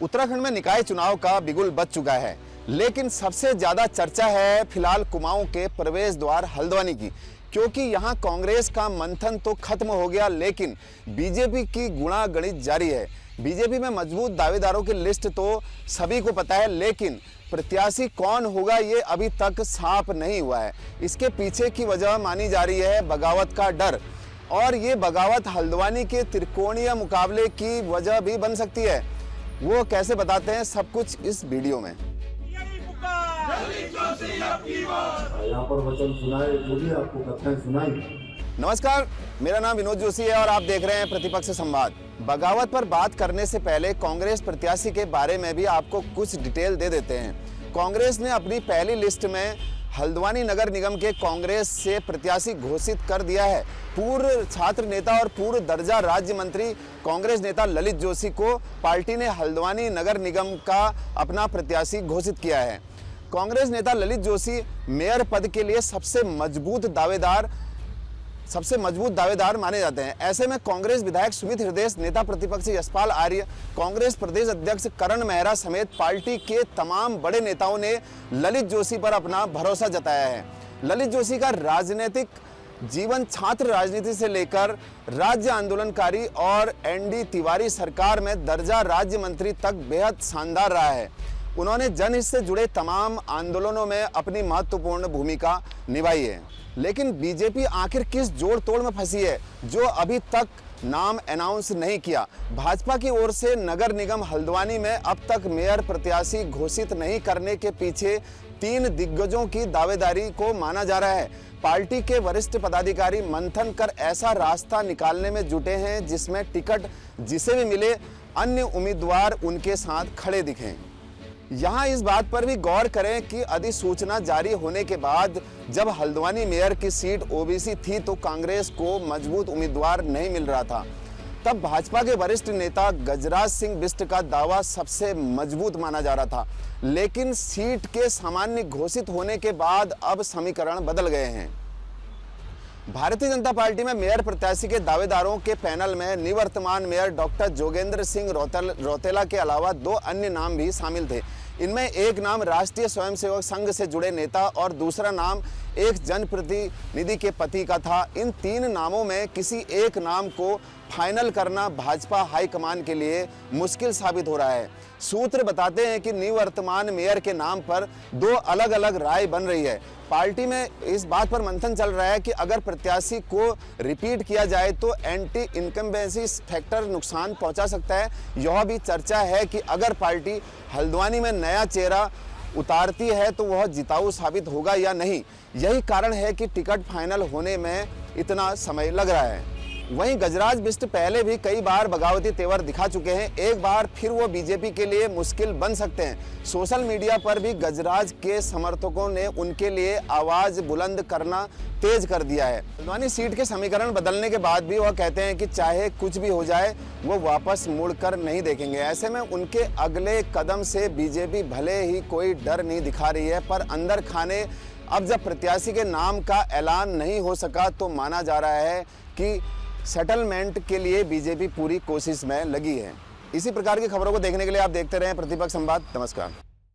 उत्तराखंड में निकाय चुनाव का बिगुल बज चुका है, लेकिन सबसे ज्यादा चर्चा है फिलहाल कुमाऊं के प्रवेश द्वार हल्द्वानी की, क्योंकि यहां कांग्रेस का मंथन तो खत्म हो गया, लेकिन बीजेपी की गुणागणित जारी है। बीजेपी में मजबूत दावेदारों की लिस्ट तो सभी को पता है, लेकिन प्रत्याशी कौन होगा ये अभी तक साफ नहीं हुआ है। इसके पीछे की वजह मानी जा रही है बगावत का डर, और ये बगावत हल्द्वानी के त्रिकोणीय मुकाबले की वजह भी बन सकती है। वो कैसे बताते हैं सब कुछ इस वीडियो में। यहाँ पर वचन सुनाए, जो भी आपको कथाएं सुनाई। नमस्कार, मेरा नाम विनोद जोशी है और आप देख रहे हैं प्रतिपक्ष संवाद। बगावत पर बात करने से पहले कांग्रेस प्रत्याशी के बारे में भी आपको कुछ डिटेल दे देते हैं। कांग्रेस ने अपनी पहली लिस्ट में हल्द्वानी नगर निगम के कांग्रेस से प्रत्याशी घोषित कर दिया है। पूर्व छात्र नेता और पूर्व दर्जा राज्य मंत्री कांग्रेस नेता ललित जोशी को पार्टी ने हल्द्वानी नगर निगम का अपना प्रत्याशी घोषित किया है। कांग्रेस नेता ललित जोशी मेयर पद के लिए सबसे मजबूत दावेदार माने जाते हैं। ऐसे में कांग्रेस विधायक सुमित हृदय, नेता प्रतिपक्ष यशपाल आर्य, कांग्रेस प्रदेश अध्यक्ष करण मेहरा समेत पार्टी के तमाम बड़े नेताओं ने ललित जोशी पर अपना भरोसा जताया है। ललित जोशी का राजनीतिक जीवन छात्र राजनीति से लेकर राज्य आंदोलनकारी और एनडी तिवारी सरकार में दर्जा राज्य मंत्री तक बेहद शानदार रहा है। उन्होंने जनहित से जुड़े तमाम आंदोलनों में अपनी महत्वपूर्ण भूमिका निभाई है। लेकिन बीजेपी आखिर किस जोड़ तोड़ में फंसी है जो अभी तक नाम अनाउंस नहीं किया। भाजपा की ओर से नगर निगम हल्द्वानी में अब तक मेयर प्रत्याशी घोषित नहीं करने के पीछे 3 दिग्गजों की दावेदारी को माना जा रहा है। पार्टी के वरिष्ठ पदाधिकारी मंथन कर ऐसा रास्ता निकालने में जुटे हैं जिसमें टिकट जिसे भी मिले अन्य उम्मीदवार उनके साथ खड़े दिखें। यहाँ इस बात पर भी गौर करें कि अधिसूचना जारी होने के बाद जब हल्द्वानी मेयर की सीट ओबीसी थी तो कांग्रेस को मजबूत उम्मीदवार नहीं मिल रहा था। तब भाजपा के वरिष्ठ नेता गजराज सिंह बिष्ट का दावा सबसे मजबूत माना जा रहा था, लेकिन सीट के सामान्य घोषित होने के बाद अब समीकरण बदल गए हैं। भारतीय जनता पार्टी में मेयर प्रत्याशी के दावेदारों के पैनल में निवर्तमान मेयर डॉक्टर जोगेंद्र सिंह रौतेला के अलावा 2 अन्य नाम भी शामिल थे। इनमें एक नाम राष्ट्रीय स्वयंसेवक संघ से जुड़े नेता और दूसरा नाम एक जनप्रतिनिधि के पति का था। इन 3 नामों में किसी एक नाम को फाइनल करना भाजपा हाईकमान के लिए मुश्किल साबित हो रहा है। सूत्र बताते हैं कि निवर्तमान मेयर के नाम पर 2 अलग अलग राय बन रही है। पार्टी में इस बात पर मंथन चल रहा है कि अगर प्रत्याशी को रिपीट किया जाए तो एंटी इनकम्बेंसी फैक्टर नुकसान पहुंचा सकता है। यह भी चर्चा है कि अगर पार्टी हल्द्वानी में नया चेहरा उतारती है तो वह जिताऊ साबित होगा या नहीं। यही कारण है कि टिकट फाइनल होने में इतना समय लग रहा है। वहीं गजराज बिष्ट पहले भी कई बार बगावती तेवर दिखा चुके हैं। एक बार फिर वो बीजेपी के लिए मुश्किल बन सकते हैं। सोशल मीडिया पर भी गजराज के समर्थकों ने उनके लिए आवाज बुलंद करना तेज कर दिया है। हल्द्वानी सीट के समीकरण बदलने के बाद भी वह कहते हैं कि चाहे कुछ भी हो जाए वो वापस मुड़कर नहीं देखेंगे। ऐसे में उनके अगले कदम से बीजेपी भले ही कोई डर नहीं दिखा रही है, पर अंदर खाने अब जब प्रत्याशी के नाम का ऐलान नहीं हो सका तो माना जा रहा है कि सेटलमेंट के लिए बीजेपी पूरी कोशिश में लगी है। इसी प्रकार की खबरों को देखने के लिए आप देखते रहें प्रतिपक्ष संवाद। नमस्कार।